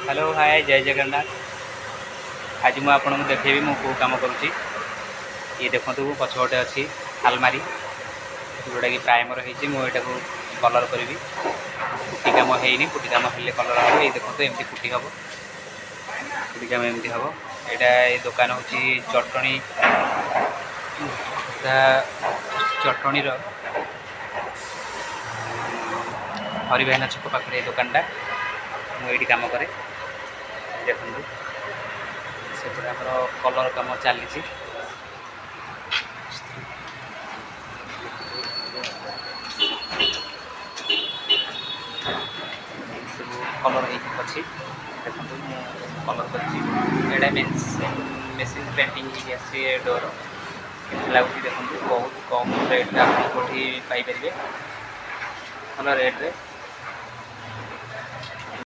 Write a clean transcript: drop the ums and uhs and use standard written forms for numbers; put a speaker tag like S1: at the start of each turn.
S1: Hello hi जय जगन्नाथ। आज मुझे आपको देखेबी मु कौ कम करुँची। ये देखो पछपटे अच्छी आलमारी जोटा कि प्राइमर होटा को कलर करी। पुटी कम है पुटी कम हेल्ले कलर हम। ये देखो एमती पुटी हम पुटी कम एमती हम। यहाँ ये दुकान हूँ चटणी चटणी हरिभाइना छक पाखे दुकानटा मुझे कम कै देखु से कलर कम चली सब कलर अच्छी देखो कलर कर मेसीन पेंटिंग आसी डोर लगुच देखो बहुत कम रेट आप कौटी पाइपर भल रेट्रे